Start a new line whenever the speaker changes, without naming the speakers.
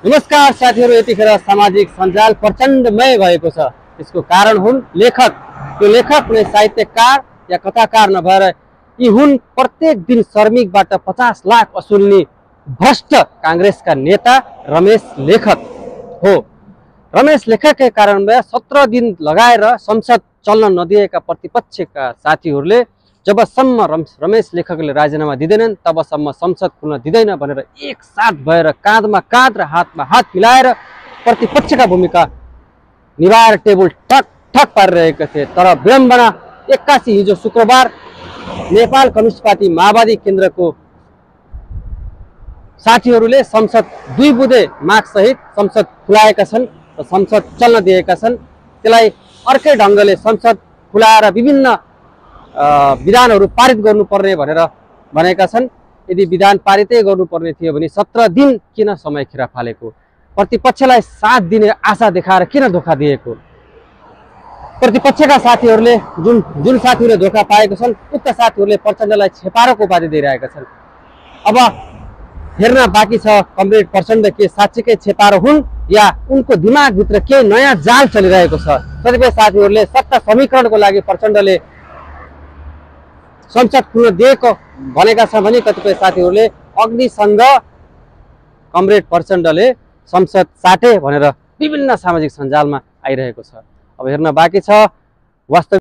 नमस्कार साथीहरु, यतिखेर सामाजिक सञ्जाल प्रचण्डमय भएको छ। यसको कारण हुन् लेखक। त्यो लेखक कुनै साहित्यकार या कथाकार नभएर यी हुन् प्रत्येक दिन श्रमिकबाट 50 लाख असुल्ने भ्रष्ट कांग्रेसका नेता रमेश लेखक हो। रमेश लेखककै कारणले 17 दिन लगाएर संसद चल्न नदिएका प्रतिपक्षका साथीहरूले जबसम्म रमेश लेखकले राजीनामा दिँदैनन् तबसम्म संसद खुल्न दिँदैन भनेर एक साथ भएर काँधमा काँध र हातमा हात मिलाएर प्रतिपक्षका भूमिका निभाएर टेबल ठक ठक पारिरहेका थिए। तर विडम्बना 81 हिजो शुक्रबार नेपाल कम्युनिस्ट पार्टी माओवादी केन्द्रको साथीहरूले संसद 2 बुँदे माग सहित संसद खुलाएका छन् र संसद चल्न दिएका छन्। त्यसलाई अर्कै ढंगले संसद खुलाएर विभिन्न विधानहरू पारित गर्नुपर्ने भनेर भनेका छन्। यदि विधान पारितै गर्नुपर्ने थियो भने 17 दिन किन समय खेर फालेको? प्रतिपक्षलाई साथ दिने आशा देखाएर किन धोका दिएको? प्रतिपक्षका साथीहरूले जुन साथीहरूले धोका पाएको छन् उक्त साथीहरूले प्रचण्डलाई छेपारोको उपाधि दिइरहेका छन्। अब हेर्न बाँकी छ कमरेड प्रचण्ड के साँच्चीकै छेपारो हुन् या उनको दिमागभित्र के नयाँ जाल चलिरहेको छ। कतिपय साथीहरूले सत्ता समीकरणको लागि प्रचण्डले संसद खुल्न दिएको भनेका छन् भने कतिपय साथीहरूले अग्निसँग कमरेड प्रचण्डले संसद साटे भनेर विभिन्न सामाजिक सञ्जालमा आइरहेको छ। अब हेर्न बाँकी छ वास्तविक